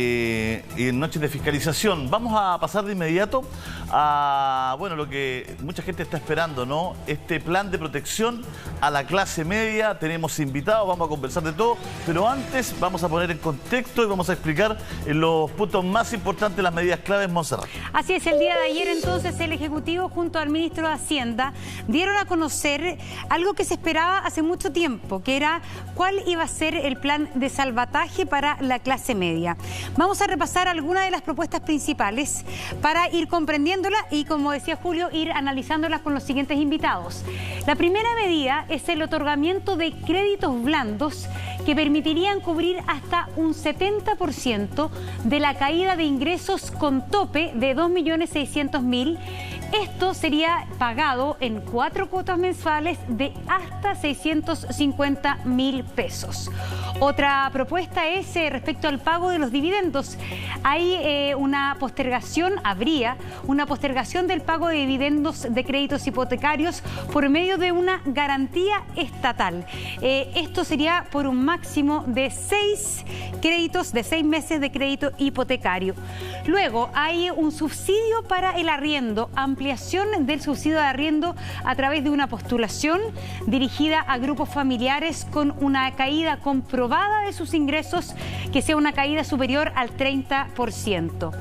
en noches de fiscalización. Vamos a pasar de inmediato a, bueno, lo que mucha gente está esperando, ¿no? Este plan de protección a la clase media. Tenemos invitados, vamos a conversar de todo, pero antes vamos a poner en contexto y vamos a explicar los puntos más importantes, las medidas claves, Montserrat. Así es, el día de ayer entonces el Ejecutivo junto al Ministro de Hacienda dieron a conocer algo que se esperaba hace mucho tiempo, que era cuál iba a ser el plan de salvataje para la clase media. Vamos a repasar algunas de las propuestas principales para ir comprendiéndolas y, como decía Julio, ir analizándolas con los siguientes invitados. La primera medida es el otorgamiento de créditos blandos que permitirían cubrir hasta un 70% de la caída de ingresos con tope de 2.600.000. Esto sería pagado en 4 cuotas mensuales de hasta 650.000 pesos. Otra propuesta es respecto al pago de los dividendos. Hay una postergación, habría una postergación del pago de dividendos de créditos hipotecarios por medio de una garantía estatal. Esto sería por un máximo de 6 créditos, de 6 meses de crédito hipotecario. Luego hay un subsidio para el arriendo, ampliación del subsidio de arriendo a través de una postulación dirigida a grupos familiares con una caída comprobada de sus ingresos, que sea una caída superior al 30%.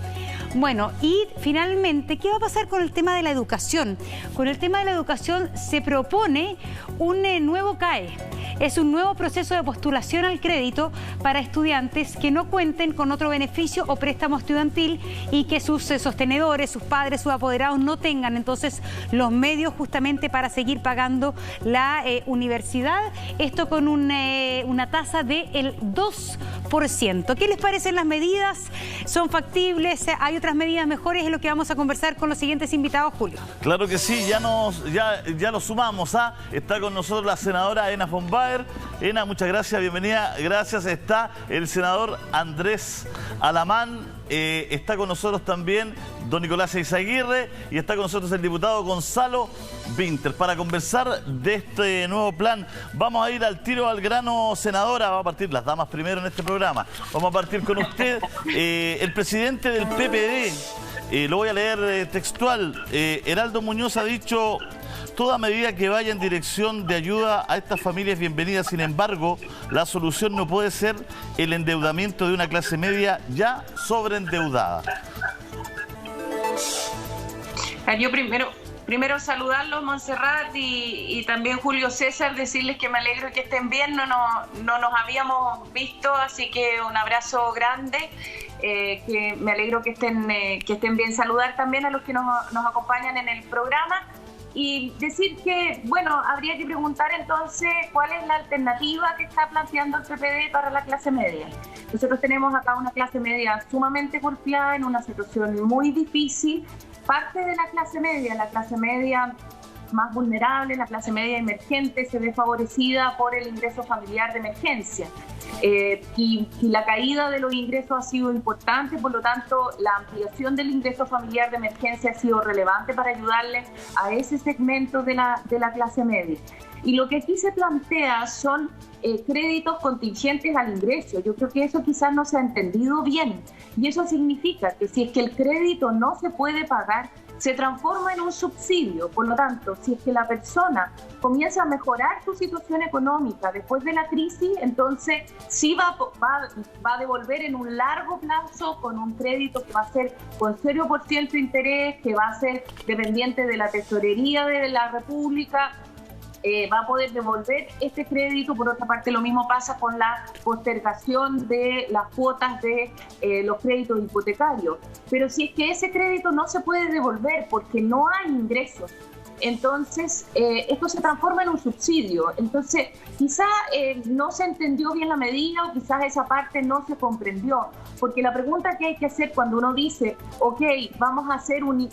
Bueno, y finalmente, ¿qué va a pasar con el tema de la educación? Con el tema de la educación se propone un nuevo CAE. Es un nuevo proceso de postulación al crédito para estudiantes que no cuenten con otro beneficio o préstamo estudiantil y que sus sostenedores, sus padres, sus apoderados no tengan entonces los medios justamente para seguir pagando la universidad. Esto con una tasa del 2%. ¿Qué les parecen las medidas? ¿Son factibles? ¿Hay otras medidas mejores? Es lo que vamos a conversar con los siguientes invitados, Julio. Claro que sí, ya lo sumamos. Está con nosotros la senadora Ena von Baer. Ena, muchas gracias, bienvenida. Gracias. Está el senador Andrés Alamán. Está con nosotros también don Nicolás Eizaguirre y está con nosotros el diputado Gonzalo Vinter para conversar de este nuevo plan. Vamos a ir al tiro al grano, senadora. Vamos a partir, las damas primero en este programa. Vamos a partir con usted. El presidente del PPD, lo voy a leer textual, Heraldo Muñoz ha dicho: toda medida que vaya en dirección de ayuda a estas familias es bienvenida. Sin embargo, la solución no puede ser el endeudamiento de una clase media ya sobreendeudada. Yo primero saludarlos, Montserrat, y también Julio César, decirles que me alegro que estén bien. No nos habíamos visto, así que un abrazo grande. Que me alegro que estén bien. Saludar también a los que nos acompañan en el programa. Y decir que, bueno, habría que preguntar entonces cuál es la alternativa que está planteando el PPD para la clase media. Nosotros tenemos acá una clase media sumamente golpeada, en una situación muy difícil. Parte de la clase media más vulnerable, la clase media emergente, se ve favorecida por el ingreso familiar de emergencia. Y la caída de los ingresos ha sido importante, por lo tanto la ampliación del ingreso familiar de emergencia ha sido relevante para ayudarle a ese segmento de la clase media. Y lo que aquí se plantea son créditos contingentes al ingreso. Yo creo que eso quizás no se ha entendido bien, y eso significa que si es que el crédito no se puede pagar, se transforma en un subsidio. Por lo tanto, si es que la persona comienza a mejorar su situación económica después de la crisis, entonces sí va a devolver en un largo plazo con un crédito que va a ser con 0% de interés, que va a ser dependiente de la tesorería de la República. Va a poder devolver este crédito. Por otra parte, lo mismo pasa con la postergación de las cuotas de los créditos hipotecarios. Pero si es que ese crédito no se puede devolver porque no hay ingresos, entonces esto se transforma en un subsidio. Entonces quizá no se entendió bien la medida, o quizás esa parte no se comprendió, porque la pregunta que hay que hacer cuando uno dice, ok, vamos a hacer un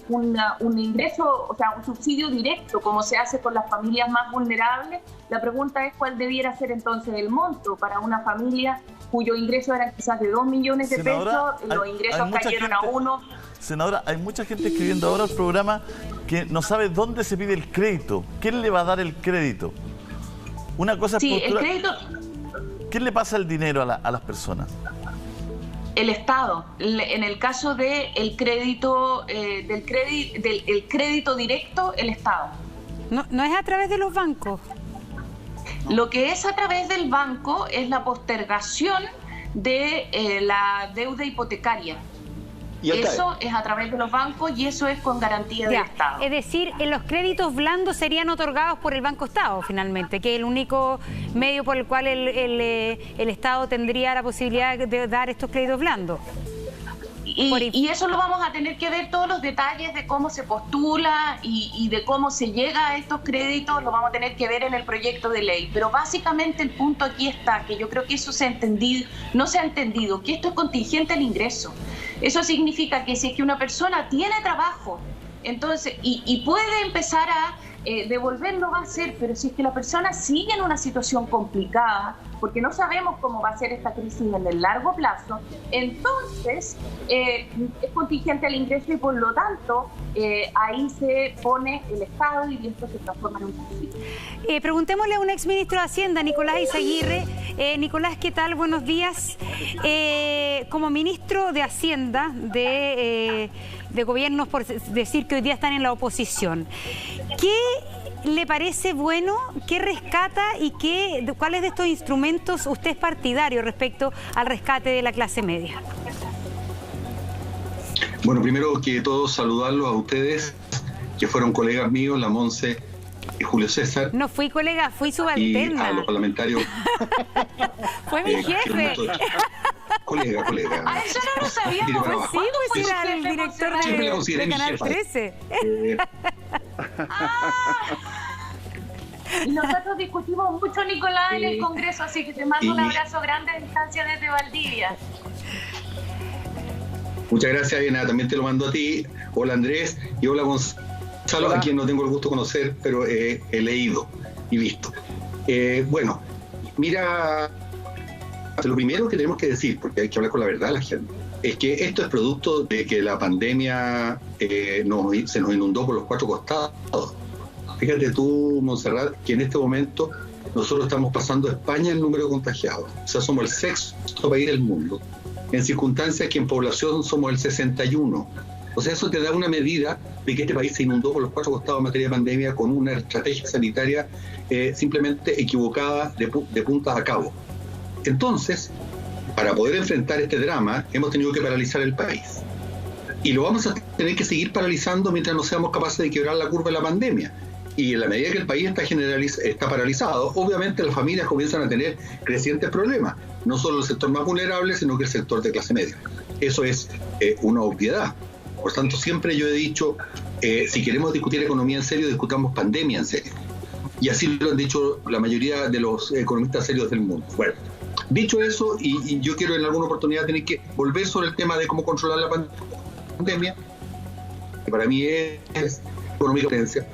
ingreso, o sea, un subsidio directo, como se hace con las familias más vulnerables, la pregunta es cuál debiera ser entonces el monto para una familia cuyo ingreso era quizás de 2 millones de pesos, los ingresos cayeron a 1. Senadora, hay mucha gente escribiendo ahora al programa que no sabe dónde se pide el crédito. ¿Quién le va a dar el crédito? Una cosa es el crédito. ¿Quién le pasa el dinero a las personas? El Estado, en el caso del crédito, del crédito directo, el Estado. No es a través de los bancos. Lo que es a través del banco es la postergación de la deuda hipotecaria. Eso es a través de los bancos y eso es con garantía del Estado. Es decir, los créditos blandos serían otorgados por el Banco Estado, finalmente, que es el único medio por el cual el Estado tendría la posibilidad de dar estos créditos blandos. Y eso lo vamos a tener que ver, todos los detalles de cómo se postula y de cómo se llega a estos créditos, lo vamos a tener que ver en el proyecto de ley. Pero básicamente el punto aquí está, que yo creo que eso no se ha entendido, que esto es contingente al ingreso. Eso significa que si es que una persona tiene trabajo, entonces, y puede empezar a devolverlo, va a hacer, pero si es que la persona sigue en una situación complicada, porque no sabemos cómo va a ser esta crisis en el largo plazo, entonces es contingente al ingreso y por lo tanto ahí se pone el Estado y esto se transforma en un conflicto. Preguntémosle a un exministro de Hacienda, Nicolás Izaguirre. Nicolás, ¿qué tal? Buenos días. Como ministro de Hacienda de gobiernos, por decir que hoy día están en la oposición, ¿qué le parece bueno, qué rescata y cuáles de estos instrumentos usted es partidario respecto al rescate de la clase media? Bueno, primero que todo saludarlos a ustedes, que fueron colegas míos, la Monse y Julio César. No fui colega, fui subalterna. Y a los parlamentarios. Fue mi jefe. Colega. Ah, eso no lo sabíamos. Pues sí, pues era el director de Canal 13. Y nosotros discutimos mucho, Nicolás, en el Congreso, así que te mando un abrazo grande a distancia desde Valdivia. Muchas gracias, Diana. También te lo mando a ti. Hola, Andrés. Y hola, Gonzalo, a quien no tengo el gusto de conocer, pero he leído y visto. Bueno, mira, lo primero que tenemos que decir, porque hay que hablar con la verdad a la gente, es que esto es producto de que la pandemia se nos inundó por los cuatro costados. Fíjate tú, Montserrat, que en este momento nosotros estamos pasando a España el número de contagiados. O sea, somos el sexto país del mundo, en circunstancias que en población somos el 61. O sea, eso te da una medida de que este país se inundó por los cuatro costados en materia de pandemia con una estrategia sanitaria simplemente equivocada de punta a cabo. Entonces, para poder enfrentar este drama, hemos tenido que paralizar el país. Y lo vamos a tener que seguir paralizando mientras no seamos capaces de quebrar la curva de la pandemia. Y en la medida que el país está paralizado, obviamente las familias comienzan a tener crecientes problemas. No solo el sector más vulnerable, sino que el sector de clase media. Eso es una obviedad. Por tanto, siempre yo he dicho, si queremos discutir economía en serio, discutamos pandemia en serio. Y así lo han dicho la mayoría de los economistas serios del mundo. Bueno, dicho eso, y yo quiero en alguna oportunidad tener que volver sobre el tema de cómo controlar la pandemia, que para mí es economía de potencia.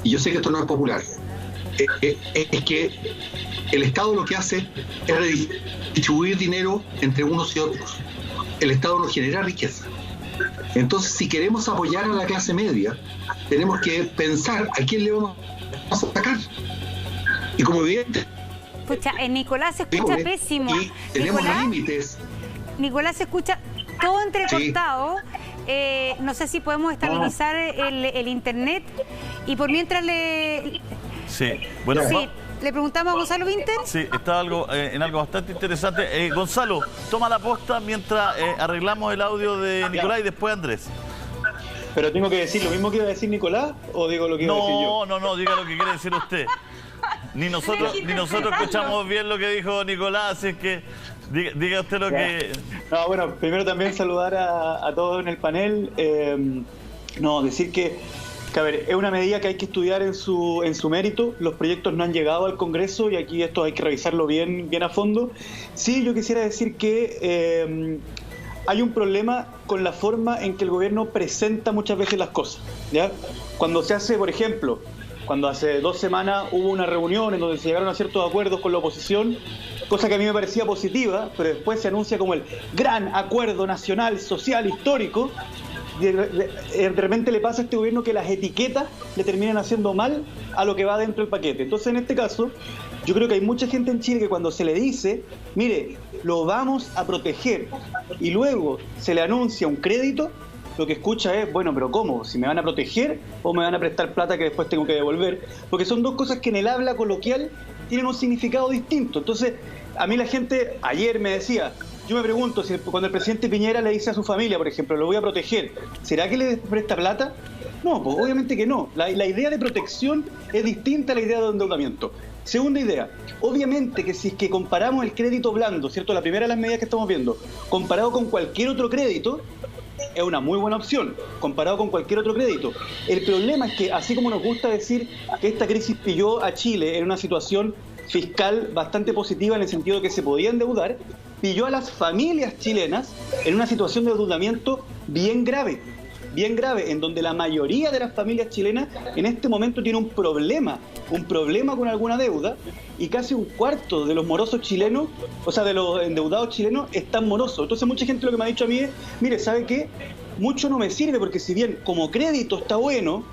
Y yo sé que esto no es popular. Es que el Estado lo que hace es redistribuir dinero entre unos y otros. El Estado no genera riqueza. Entonces, si queremos apoyar a la clase media, tenemos que pensar a quién le vamos a sacar. Y como evidente... Escucha, Nicolás se escucha pésimo. Y tenemos límites. Nicolás se escucha todo entrecortado. Sí. No sé si podemos estabilizar el internet. Y por mientras Sí, bueno... Sí. ¿Le preguntamos a Gonzalo Vinter? Sí, está en algo bastante interesante. Gonzalo, toma la posta mientras arreglamos el audio de Nicolás y después Andrés. ¿Pero tengo que decir lo mismo que iba a decir Nicolás o digo lo que iba a decir yo? No, diga lo que quiere decir usted. Ni nosotros escuchamos bien lo que dijo Nicolás, así que diga usted lo que... No, bueno, primero también saludar a todos en el panel. Decir que a ver, es una medida que hay que estudiar en su mérito. Los proyectos no han llegado al Congreso y aquí esto hay que revisarlo bien a fondo. Sí, yo quisiera decir que hay un problema con la forma en que el gobierno presenta muchas veces las cosas, ¿ya? Cuando se hace, por ejemplo, cuando hace 2 semanas hubo una reunión en donde se llegaron a ciertos acuerdos con la oposición, cosa que a mí me parecía positiva, pero después se anuncia como el gran acuerdo nacional, social, histórico. De repente le pasa a este gobierno que las etiquetas le terminan haciendo mal a lo que va dentro del paquete. Entonces, en este caso, Yo creo que hay mucha gente en Chile que cuando se le dice, mire, lo vamos a proteger, y luego se le anuncia un crédito, lo que escucha es, bueno, pero ¿cómo? ¿Si me van a proteger o me van a prestar plata que después tengo que devolver? Porque son dos cosas que en el habla coloquial tienen un significado distinto. Entonces, a mí la gente ayer me decía, yo me pregunto, si cuando el presidente Piñera le dice a su familia, por ejemplo, lo voy a proteger, ¿será que le presta plata? No, pues obviamente que no. La idea de protección es distinta a la idea de endeudamiento. Segunda idea, obviamente que si es que comparamos el crédito blando, ¿cierto? La primera de las medidas que estamos viendo, comparado con cualquier otro crédito, es una muy buena opción, comparado con cualquier otro crédito. El problema es que, así como nos gusta decir que esta crisis pilló a Chile en una situación fiscal bastante positiva en el sentido de que se podía endeudar, pilló a las familias chilenas en una situación de endeudamiento bien grave, en donde la mayoría de las familias chilenas en este momento tiene un problema con alguna deuda, y casi un cuarto de los morosos chilenos, o sea, de los endeudados chilenos, están morosos. Entonces mucha gente lo que me ha dicho a mí es, mire, ¿sabe qué? Mucho no me sirve, porque si bien como crédito está bueno,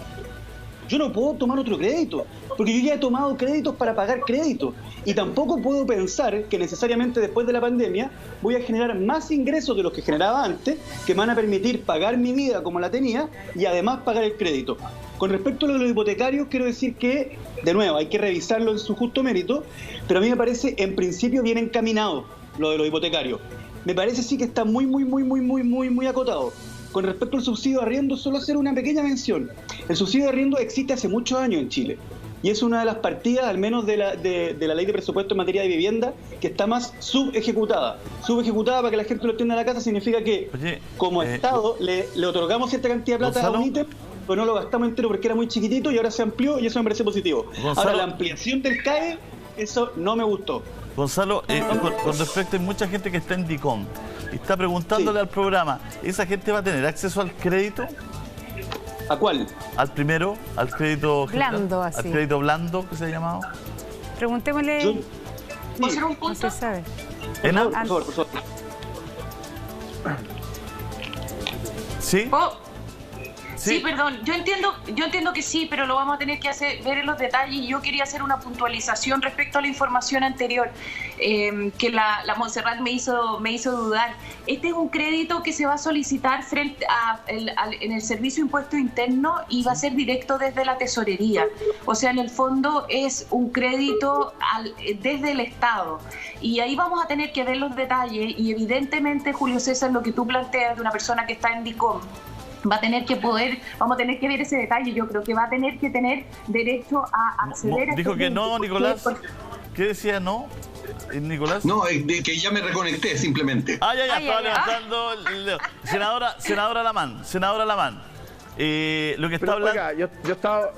yo no puedo tomar otro crédito, porque yo ya he tomado créditos para pagar créditos, y tampoco puedo pensar que necesariamente después de la pandemia voy a generar más ingresos de los que generaba antes, que me van a permitir pagar mi vida como la tenía y además pagar el crédito. Con respecto a lo de los hipotecarios, quiero decir que, de nuevo, hay que revisarlo en su justo mérito, pero a mí me parece en principio bien encaminado lo de los hipotecarios. Me parece sí que está muy acotado. Con respecto al subsidio de arriendo, solo hacer una pequeña mención. El subsidio de arriendo existe hace muchos años en Chile, y es una de las partidas, al menos de la ley de presupuesto en materia de vivienda, que está más subejecutada. Subejecutada, para que la gente lo entienda en la casa, significa que como Estado le otorgamos cierta cantidad de plata, Gonzalo, a un ítem, pero no lo gastamos entero porque era muy chiquitito y ahora se amplió, y eso me parece positivo. Gonzalo, ahora, la ampliación del CAE, eso no me gustó. Gonzalo, con respecto, hay mucha gente que está en DICOM y está preguntándole al programa, ¿esa gente va a tener acceso al crédito? ¿A cuál? Al primero, al crédito blando, así. Al crédito blando, que se ha llamado. Preguntémosle. ¿Puedo hacer un punto? No se sabe. Por favor. ¿Sí? Sí, perdón, yo entiendo que sí, pero lo vamos a tener que ver en los detalles, y yo quería hacer una puntualización respecto a la información anterior, que la Montserrat me hizo dudar. Este es un crédito que se va a solicitar en el Servicio de Impuesto Interno, y va a ser directo desde la tesorería. O sea, en el fondo es un crédito desde el Estado, y ahí vamos a tener que ver los detalles, y evidentemente, Julio César, lo que tú planteas de una persona que está en DICOM, vamos a tener que ver ese detalle. Yo creo que va a tener que tener derecho a acceder a... Dijo que no, Nicolás. ¿Qué decía no, Nicolás? No, que ya me reconecté simplemente. Estaba levantando... Senadora Alamán. Lo que está hablando... Oiga, yo estaba...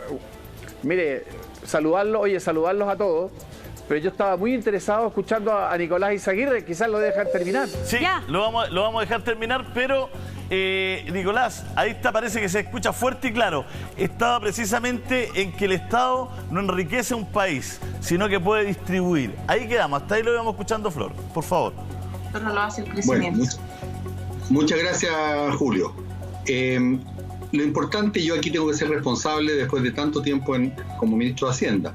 Mire, saludarlos a todos, pero yo estaba muy interesado escuchando a Nicolás Izaguirre, quizás lo dejan terminar. Sí, lo vamos a dejar terminar, pero... Nicolás, ahí parece que se escucha fuerte y claro. Estaba precisamente en que el Estado no enriquece un país, sino que puede distribuir. Ahí quedamos, hasta ahí lo íbamos escuchando, Flor, por favor. Pero lo hace el crecimiento. Bueno, muchas gracias, Julio. Lo importante, yo aquí tengo que ser responsable después de tanto tiempo como ministro de Hacienda,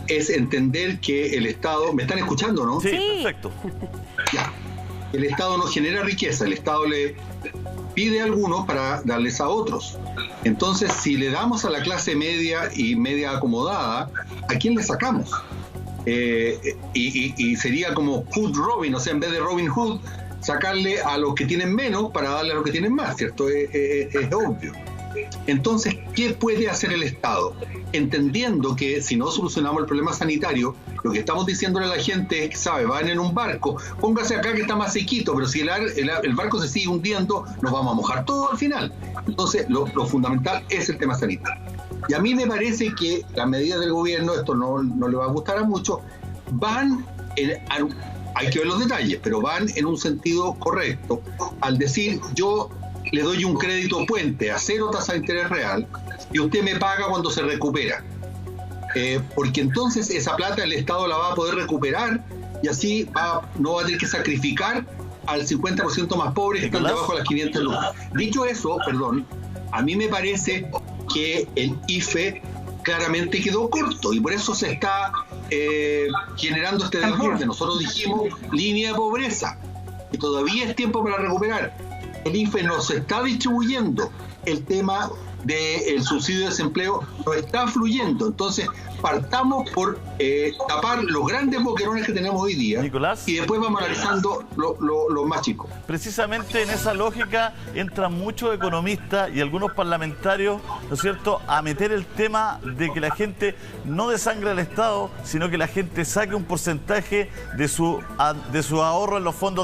es entender que el Estado... ¿Me están escuchando, no? Sí, perfecto. Ya. El Estado no genera riqueza, el Estado le pide a algunos para darles a otros. Entonces, si le damos a la clase media y media acomodada, ¿a quién le sacamos? Y sería como Hood Robin, o sea, en vez de Robin Hood, sacarle a los que tienen menos para darle a los que tienen más, ¿cierto? Es obvio. Entonces, ¿qué puede hacer el Estado? Entendiendo que si no solucionamos el problema sanitario, lo que estamos diciéndole a la gente es, ¿sabe? Van en un barco, póngase acá que está más sequito, pero si el barco se sigue hundiendo, nos vamos a mojar todo al final. Entonces, lo fundamental es el tema sanitario. Y a mí me parece que las medidas del gobierno, esto no le va a gustar a muchos, hay que ver los detalles, pero van en un sentido correcto al decir, yo le doy un crédito puente a 0 tasa de interés real y usted me paga cuando se recupera. Porque entonces esa plata el Estado la va a poder recuperar y así no va a tener que sacrificar al 50% más pobre que están debajo de las 500 lucas. Dicho eso, a mí me parece que el IFE claramente quedó corto y por eso se está generando este desborde. Nosotros dijimos línea de pobreza, y todavía es tiempo para recuperar. El INFE nos está distribuyendo, el tema del subsidio de desempleo no está fluyendo. Entonces, partamos por tapar los grandes boquerones que tenemos hoy día, Nicolás, y después vamos analizando los más chicos. Precisamente en esa lógica entran muchos economistas y algunos parlamentarios, ¿no es cierto?, a meter el tema de que la gente no desangre al Estado, sino que la gente saque un porcentaje de su ahorro en los fondos